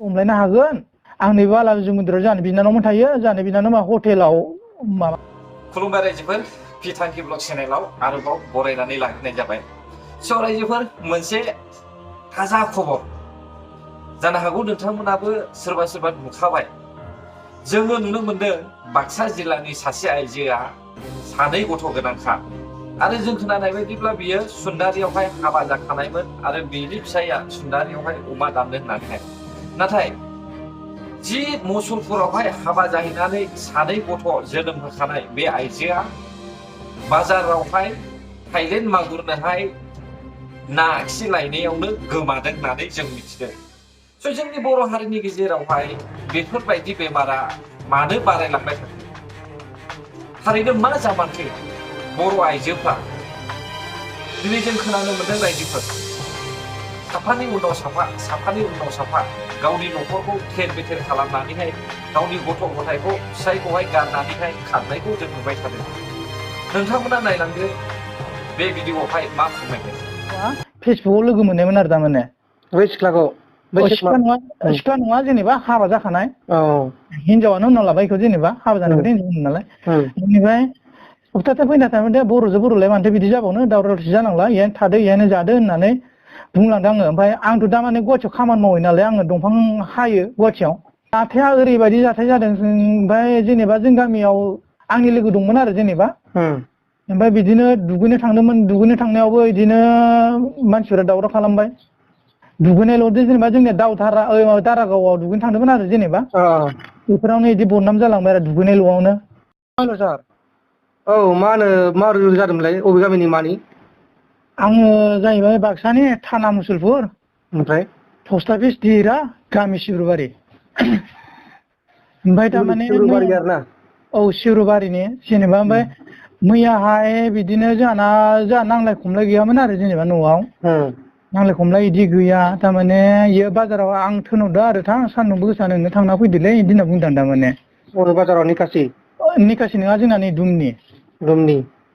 हमलायनो हागोन आं नैबे आलाजुमुद्रायाव जाहानि बिनानावमोन थायो जाहानि बिनानाव मा हटेलाव माबा खुलुमबाय रायजोफोर पिटांकि ब्लग चेनेलाव आरोबाव बरायनानै लाग्रोनाय जाबाय स' रायजोफोर मोनसे ताजा खबर जानो हागौ नोंथांमोनाबो सोरबा सोरबा नुखाबाय जोङो नुनो मोनदों बाक्सा जिल्लानि सासे आइजोआ सानै गथ' गोनांखा आरो जों खोनानाय बायदिब्ला बियो सुन्दारियावहाय हाबा जाखानायमोन आरो बिनि फिसाया सुन्दारियावहाय अमा दाननो होननानैहाय नाथाय जि मुसलपुरावहाय हाबा जाहैनानै सानै गथ' जोनोम होखानाय बे आइजोआ बाजारावहाय थाइलेण्ड मागुरनोहाय ना खि लायनायावनो गोमादों होननानै जों मिथिदों स' जोंनि बर' हारिनि गेजेरावहाय बेफोरबायदि बेमारा मानो बारायलांबाय थादों थारैनो मा जामारखो बर' आइजोफ्रा दिनै जों खोनानो मोनदों रायजोफोर साफानि उनाव साफानि उनाव साफा गावनि न'खरखौ थेर बेथेर खालामनानैहाय गावनि गथ' गथायखौ फिसायखौहाय गारनानैहाय खारनायखौ जों नुबाय थादों नोंथांमोना नायलांदो बे भिडिअ'आवहाय मा फोरमायदों फेसबुकाव लोगो मोननायमोन आरो थारमाने बै सिख्लाखौ सिख्ला नङा जेनेबा हाबा जाखानाय हिनजावानो उनाव लाबाय बेखौ जेनेबा हाबा जानायखौथ' हिनजाव नालाय बेनिफ्राय सप्तासे फैना थारमाने बर'जों बर'लाय मानोथो बिदि जाबावनो दावराव दावसि जानांला इयावनो थादो इयावनो जादो होननानै बुंलांदों आङो ओमफ्राय आंथ' दा माने गुवाहाटियाव खामानि मावो नालाय आङो दंफां हायो गुवाहाटियाव जाथाया ओरैबायदि जाथाय जादों ओमफ्राय जेनेबा जों गामियाव आंनि लोगो दंमोन आरो जेनेबा ओमफ्राय बिदिनो दुगैनो थांदोंमोन दुगैनो थांनायावबो बिदिनो मानसिफोरा दावराव खालामबाय दुगैनायल' जेनेबा जोंनिया दारागावआव दुगैनो थांदोंमोन आरो जेनेबा बेफोरावनो बिदि बदनाम जालांबाय आरो दुगैनायल'आवनो हेल' सार औ मा होनो माबोरै जादोंमोनलाय अबे गामिनि मानि आङो जाहैबाय बाक्सानि थाना मुसलपुर ओमफ्राय पस्ट अफिस दिहिरा गामि सिब्रुबारि ओमफ्राय थारमाने सिब्रुबारि आरोना औ सिब्रुबारिनि जेनेबा ओमफ्राय मैयाहाय बिदिनो जोंहा नांलाय खमलाय गैयामोन आरो जेनेबा न'आव नांलाय खमलाय बिदि गैया थारमाने इयो बाजाराव आं थोनहरदो आरो सान्दुंबो गोसा नोंनो थांना फैदोलै बिदि होनना बुंदों थारमाने बर' बाजाराव निकासि नङा जोंना नै दुमनि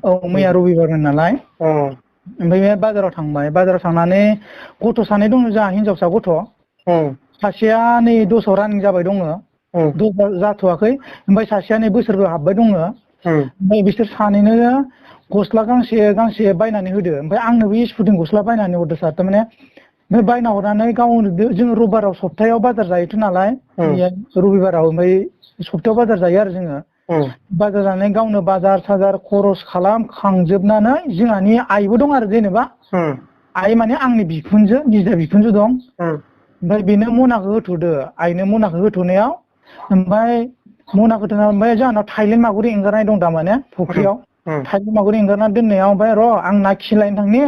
औ मैया रबिबारमोन नालाय ओमफ्राय बे बाजाराव थांबाय बाजाराव थांनानै गथ' सानै दङ जोंहा हिनजावसा गथ' सासेया नै 10आव रानिं जाबाय दङ 10 जाथ'वाखै ओमफ्राय सासेया नै बोसोरबो हाबबाय दङ ओमफ्राय बिसोर सानैनो गस्ला गांसे बायनानै होदो ओमफ्राय आंनोबो स्पुटिं गस्ला बायनानै हरदो सार थारमाने ओमफ्राय बायना हरनानै गावनो जोङो रबिबाराव सप्तायाव बाजार जायोथ' नालाय रबिबाराव ओमफ्राय सप्तायाव बाजार जायो आरो जोङो बाजार जानानै गावनो बाजार साजार खरस खालामखांजोबनानै जोंहानि आइबो दं आरो जेनेबा आइ माने आंनि बिखुनजो गिदिर बिखुनजो दं ओमफ्राय बेनो मनाखौ होथ'दो आइनो मनाखौ होथ'नायाव ओमफ्राय मनाखौ होथ'नायाव ओमफ्राय जोंहानाव थाइलेण्ड मागुर एंगारनाय दं थारमाने फुख्रियाव थाइलेण्ड मागुर एंगारना दोननायाव ओमफ्राय र' आं ना खिलायनो थांनि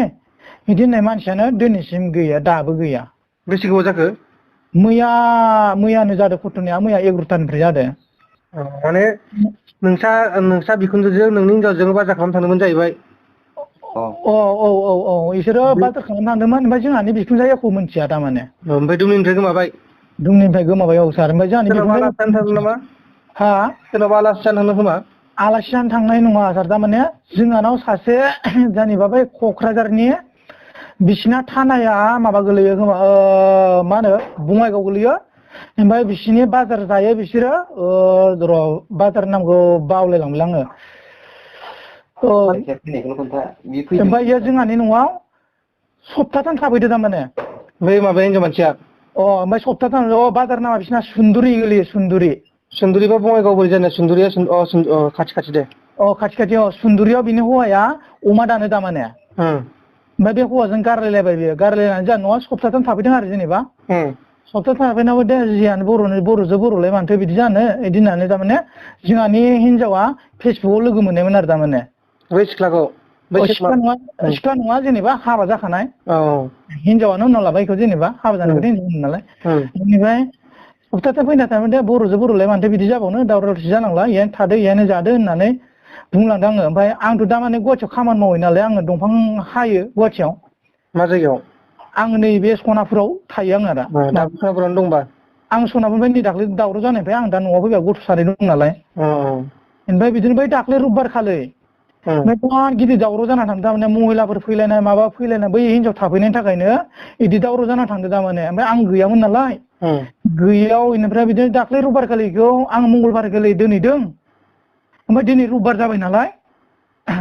बिदि होननाय मानसियानो दिनैसिम गैया दाबो गैया बेसे गोबाव जाखो मैयानो जादों घटनाया मैया 11थानिफ्राय जादों माने नोंसा बिखुनजोजों नोंनि हिनजावजों बाजार खालामनो थांदोंमोन जाहैबाय औ बिसोरो बाजार खालामनो थांदोंमोन ओमफ्राय जोंहानि बिखुनजोआ एख' मिथिया थारमाने ओमफ्राय दुमनिनिफ्राय गोमाबाय औ सार ओमफ्राय जोंहानि बिखुनजोआ नामा हा सोरनावबा आलासि जानो थांदों खोमा आलासि जानो थांनाय नङा सार थारमाने जोंहानाव सासे जेनेबा बै क'क्राझारनि बिसिना थानाया माबा गोलैयो खोमा मा होनो बङाइगाव गोलैयो ओमफ्राय बिसिनि बाजार जायो बिसोरो र' बाजार नामखौ बावलायलांबाय आङो ओमफ्राय जोंहानि न'आव सप्ताथाम थाफैदो थारमाने बै माबाया हिनजाव मानसिया ओमफ्राय सप्ताथाम बाजार नामा बिसिना सुन्दुरि गोलैयो सुन्दुरिबा बङाइगाव बोरै जानो सुन्दुरिया खाथि दे खाथि सुन्दुरियाव बिनि हौवाया अमा दानो थारमाने ओमफ्राय बे हौवाजों गारलायलायबाय बियो गारलायनानै जोंहा न'आव सप्ताथाम थाफैदों आरो जेनेबा सप्ताथाम थाफैनायावबो दे जियानो बर'जों बर'लाय मानोथो बिदि जानो बिदि होननानै थारमाने जोंहानि हिनजावा फेसबुकाव लोगो मोननायमोन आरो थारमाने बै सिख्लाखौ सिख्ला नङा जेनेबा हाबा जाखानाय हिनजावानो उनाव लाबाय बेखौ जेनेबा हाबा जानायखौथ' हिनजाव नालाय बेनिफ्राय सप्तासे फैना थारमाने बर'जों बर'लाय मानोथो बिदि जाबावनो दावराव दावसि जानांला इयावनो थादो इयावनो जादो होननानै बुंलांदों आङो ओमफ्राय आंथ' दा माने गुवाहाटियाव खामानि मावो नालाय आङो दंफां हायो गुवाहाटियाव मा जायगायाव आं नैबे सनापुराव थायो आङो दा सनापुरावनो दंबा आं सनापुरनिफ्राय नै दाख्लै दावराव जानायनिफ्राय आं दा न'आव फैबा गथ' सानै दं नालाय ओमफ्राय बिदिनो बै दाख्लै रबिबार खालि ओमफ्राय बिराद गिदिर दावराव जाना थांदों थारमाने महिलाफोर फैलायनाय माबा फैलायनाय बै हिनजाव थाफैनायनि थाखायनो बिदि दावराव जाना थांदों थारमाने ओमफ्राय आं गैयामोन नालाय गैयाव इनिफ्राय बिदिनो दाख्लै रबिबार खालिखौ आं मंगलबार खालि दोनहैदों ओमफ्राय दिनै रबिबार जाबाय नालाय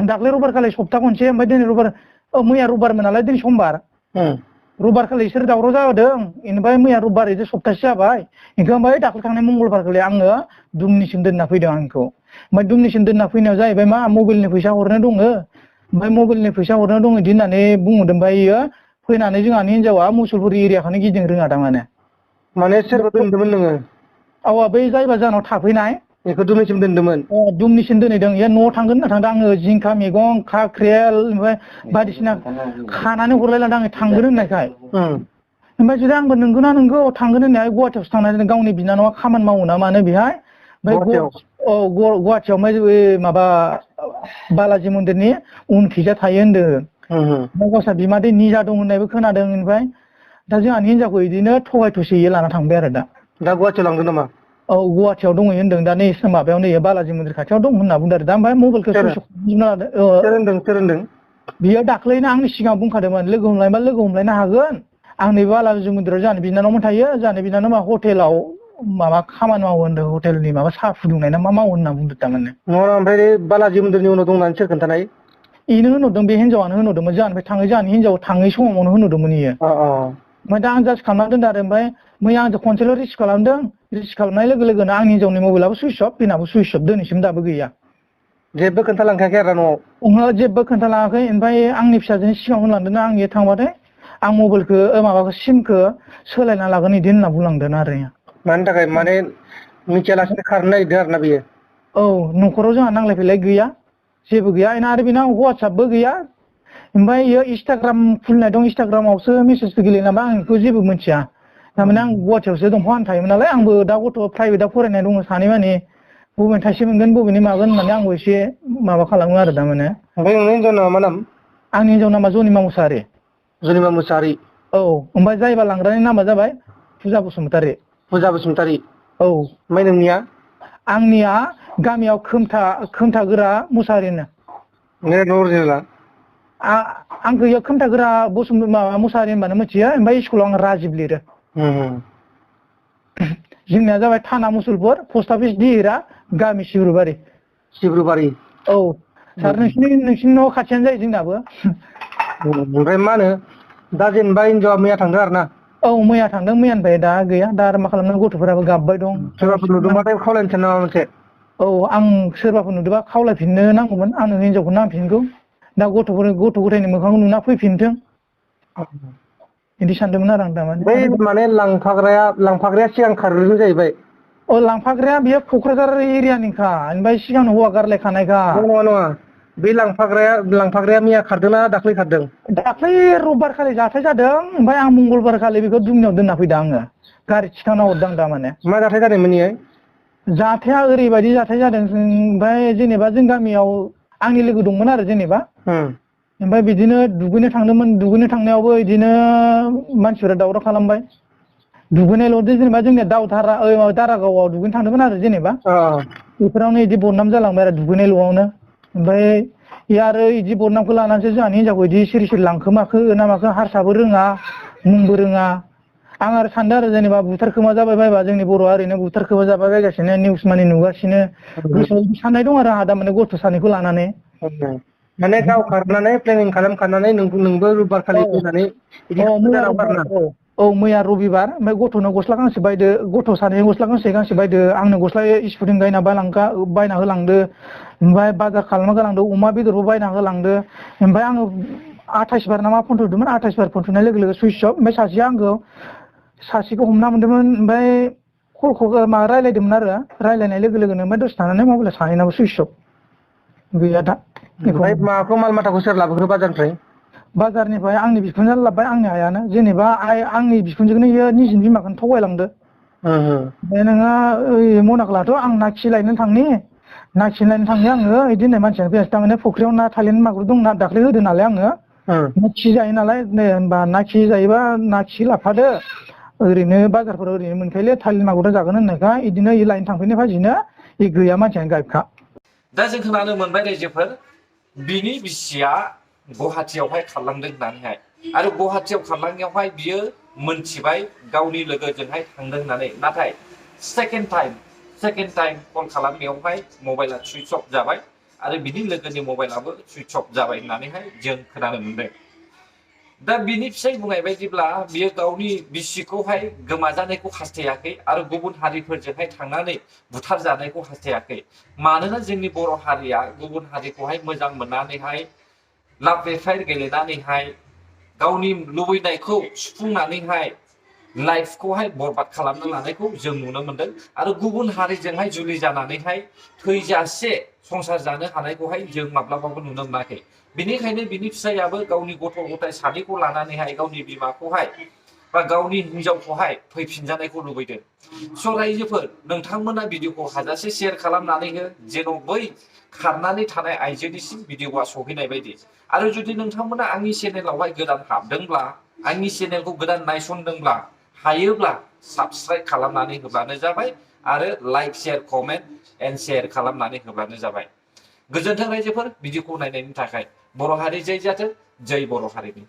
दाख्लै रबिबार खालि सप्ता खनसे ओमफ्राय दिनै रबिबार मैया रबिबारमोन नालाय दिनै समबार रबिबार खालि इसोर दावराव जादों इनिफ्राय मैया रबिबार इदि सप्तासे जाबाय इनखौ ओमफ्राय दाख्लै थांनाय मंगलबार खालि आङो दुमनिसिम दोनना फैदों आंखौ ओमफ्राय दुमनिसिम दोनना फैनायाव जाहैबाय मा मबाइलनि फैसा हरनो दङ ओमफ्राय मबाइलनि फैसा हरनो दङ इदि होननानै बुंहरदों ओमफ्राय इयो फैनानै जोंहानि हिनजावा मुसुलपुर एरियाखौनो गिदिंनो रोङा थारमाने माने सोरबा दोनदोंमोन नोङो औ बै जायबा जानाव थाफैनाय बेखौ दुमनिसिम दोनदोंमोन दुमनिसिम दोनहैदों इयो न'आव थांगोन होनना थांदों आङो जिंखा मैगं काक्रेल ओमफ्राय बायदिसिना खानानै हरलायलांदों आङो थांगोन होननायखाय ओमफ्राय जुदि आंबो नंगौना नंगौ थांगोन होननाय गुवाहाटियावसो थांनानै गावनि बिनानावा खामानि मावो ना मानो बेहाय ओमफ्राय गुवाहाटियाव ओमफ्राय माबा बालाजि मन्दिरनि उनखिजा थायो होनदों ओमफ्राय गावसा बिमादै निजा दं होननायबो खोनादों ओमफ्राय दा जोंहानि हिनजावखौ बिदिनो थगाय थुसि लाना थांबाय आरो दा गुवाहाटियाव लांदों नामा औ गुवाहाटियाव दङ होनदों दा नै माबायाव नै बालाजि मन्दिर खाथियाव दं होनना बुंदों आरो दा ओमफ्राय मबाइलखौ सुइस अफ खालामना सोर बियो दाख्लैनो आंनि सिगाङाव बुंखादोंमोन लोगो हमलायबा लोगो हमलायनो हागोन आं नै बालाजि मन्दिराव जोंहानि बिनानावमोन थायो जोंहानि बिनानावा हटेलाव माबा खामानि मावो होनदों हटेलनि माबा साहा फुदुंनाय ना मा मावो होनना बुंदों थारमाने ओमफ्राय बालाजि मन्दिरनि उनाव दं होननानै सोर खोन्थानाय इनो होनहरदों बे हिनजावानो होनहरदोंमोन जोंहानि हिनजाव थाङै समावनो होनहरदोंमोन इयो ओमफ्राय दा आं जास्ट खालामना दोनदों आरो ओमफ्राय मैया आंजों खनसेल' रिसिभ खालामदों रिसिभ खालामनाय लोगो लोगोनो आंनि हिनजावनि मबाइलाबो सुइस अफ बेनाबो सुइस अफ दिनैसिम दाबो गैया जेबो खोन्थालांखायाखै आरो न'आव ओहो जेबो खोन्थालाङाखै ओमफ्राय आंनि फिसाजोनि सिगाङाव होनलांदों आं इयो थांबाथाय आं मबाइलखौ माबाखौ सिमखौ सोलायना लागोन इदि होनना बुंलांदों आरो मानि थाखाय माने मिथियालासिनो खारनो नागिरदों आरोना बियो औ न'खराव जोंहा नांलाय फैलाय गैया जेबो गैया आरो बेनाव वाट्सएपबो गैया ओमफ्राय इयो इन्सटाग्राम खुलिनाय दं इन्सटाग्रामावसो मेसेजबो गेलेयो नामा आं बेखौ जेबो मिथिया थारमाने आं गुवाहाटियावसो दंफां थायोमोन नालाय आंबो दा गथ' प्राइभेटआव फरायनाय दङ सानै माने बबेनि थाइसे मोनगोन बबेनि मागोन होननानै आंबो एसे माबा खालामो आरो थारमाने ओमफ्राय नोंनि हिनजावना मा नाम आंनि हिनजाव नामा जनिमा मुसाहारि औ ओमफ्राय जायबा लांग्रानि नामा जाबाय फुजा बसुमतारि औ ओमफ्राय नोंनिया आंनिया गामियाव खोमथागोरा मुसाहारिनो अरिजिनेला आंखौ इयो खोमथागोरा माबा मुसाहारि होनबानो मिथियो ओमफ्राय स्कुलाव आं राजिब लिरो जोंनिया जाबाय थाना मुसुलपुर पस्ट अफिस दिहिरा गामि सिब्रुबारि औ सार नोंसिनि न' खाथियानो जायो जोंनाबो ओमफ्राय मा होनो दा जेनेबा हिनजावा मैया थांदों आरो ना औ मैया थांदों मैयानिफ्राय दा गैया दा आरो मा खालामनो गथ'फोराबो गाबबाय दं सोरबाफोर नुदोंबाथाय खावलायनोसै नामा मोनसे औ आं सोरबाफोर नुदोंबा खावलायफिननो नांगौमोन आंनो हिनजावखौ नांफिनगौ दा गथ' गथायनि मोखांखौ नुना फैफिनथों बिदि सानदोंमोन आरो आं थारमाने बै माने लांफाग्राया सिगां खारग्रोदों जाहैबाय लांफाग्राया बियो क'क्राझार एरियानिखा ओमफ्राय सिगांनो हौवा गारलायखानायखा नङा बे लांफाग्राया मैया खारदोंना दाख्लै खारदों दाख्लै रबिबार खालि जाथाय जादों ओमफ्राय आं मंगलबार खालि बेखौ दुमनियाव दोनना फैदों आङो गारि थिखांना हरदों आं थारमाने मा जाथाय जादोंमोन इयो जाथाया ओरैबायदि जाथाय जादों ओमफ्राय जेनेबा जों गामियाव आंनि लोगो दंमोन आरो जेनेबा ओमफ्राय बिदिनो दुगैनो थांदोंमोन दुगैनो थांनायावबो बिदिनो मानसिफोरा दावराव खालामबाय दुगैनायल'दि जेनेबा जोंनिया दारागावआव दुगैनो थांदोंमोन आरो जेनेबा बेफोरावनो बिदि बदनाम जालांबाय आरो दुगैनायल'आवनो ओमफ्राय आरो बिदि बदनामखौ लानानैसो जोंहानि हिनजावखौ बिदि सिरि सिरि लांखोमाखो ना माखो हारसाबो रोङा मुंबो रोङा आं आरो सानदों आरो जेनेबा बुथारखोमा जाबाय बायबा जोंनि बर'आ ओरैनो बुथारखोमा जाबाय बायगासिनो निउस मानि नुगासिनो गोसोआव साननाय दं आरो आंहा दा माने गथ' सानैखौ लानानै माने गाव खारनानै प्लेनिं खालामखानानै नोंबो रबिबार खालि फैनानै मैया रबिबार ओमफ्राय गथ'नो गस्ला गांसे बायदो गथ' सानैनि गस्ला गांसे बायदो आंनो गस्ला स्पुथिं बायना होलांदो ओमफ्राय बाजार खालामना होलांदो अमा बेदरबो बायना होलांदो ओमफ्राय आङो 28 बार ना मा फन थुदोंमोन 28 बार फन थुनाय लोगो लोगो सुइस अफ ओमफ्राय सासेखौ हमना मोन्दोंमोन ओमफ्राय कलखौ रायलायदोंमोन आरो रायलायनाय लोगो लोगोनो ओमफ्राय दसे थानानै मबाइला सानैनाबो सुइस अफ गैया दा ओमफ्राय माबाखौ माल माथाखौ सोर लाबोखो बाजारनिफ्राय आंनि बिखुनजोआनो लाबोबाय आंनि आइयानो जेनेबा आंनि बिखुनजोखौनो इयो निजिनि बिमाखौनो थगायलांदो ओमफ्राय नोङो मनाखौ लाथ' आं ना खि लायनो थांनि आङो बिदि होननाय मानसियानो फैयासै थारमाने फुख्रियाव ना थालिन मागुर दं ना दाख्लै होदो नालाय आङो ना खि जायो नालाय होनबा ना खि जायोबा ना खि लाफादो ओरैनो बाजारफोराव ओरैनो मोनखायोलै थालिन मागुर जागोन होननायखाय बिदिनो लायनो थांफैनाय फाजिनो गैया मानसियानो गायबखा दा जों खोनानो मोनबाय रायजोफोर बिनि बिसिया गुवाहाटियावहाय खारलांदों होननानैहाय आरो गुवाहाटियाव खारलांनायावहाय बियो मोनथिबाय गावनि लोगोजोंहाय थांदों होननानै, नाथाय सेकेन्ड टाइम कल खालामनायावहाय मबाइला सुइच अफ जाबाय आरो बिनि लोगोनि मबाइलाबो सुइच अफ जाबाय होननानैहाय जों खोनानो मोनदों। दा बिनि फिसाय बुंनाय बायदिब्ला बियो गावनि बिसिखौहाय गोमाजानायखौ हास्थायाखै आरो गुबुन हारिफोरजोंहाय थांनानै बुथारजानायखौ हास्थायाखै। मानोना जोंनि बर' हारिया गुबुन हारिखौहाय मोजां मोननानैहाय लाभ एफेयार गेलेनानैहाय गावनि लुबैनायखौ सुफुंनानैहाय लाइफखौहाय बरबाद खालामना लानायखौ जों नुनो मोनदों आरो गुबुन हारिजोंहाय जुलि जानानैहाय थैजासे संसार जानो हानायखौहाय जों माब्लाबाबो नुनो मोनाखै। बेनिखायनो बिनि फिसायाबो गावनि गथ' गथाय सानैखौ लानानैहाय गावनि बिमाखौहाय बा गावनि हिनजावखौहाय फैफिनजानायखौ लुबैदों। स' रायजोफोर, नोंथांमोना भिडिअखौ हाजासे शेयार खालामनानै हो जेन' बै खारनानै थानाय आइजोनिसिम भिडिअआ सहैनाय बायदि। आरो जुदि नोंथांमोना आंनि चेनेलावहाय गोदान हाबदोंब्ला, आंनि चेनेलखौ गोदान नायसनदोंब्ला, हायोब्ला साबस्क्राइब खालामनानै होब्लानो जाबाय आरो like share comment and share खालामनानै होब्लानो जाबाय। गोजोन्थों रायजोफोर भिडिअखौ नायनायनि थाखाय। बर' हारि जै जाथों, जै बर' हारिनि।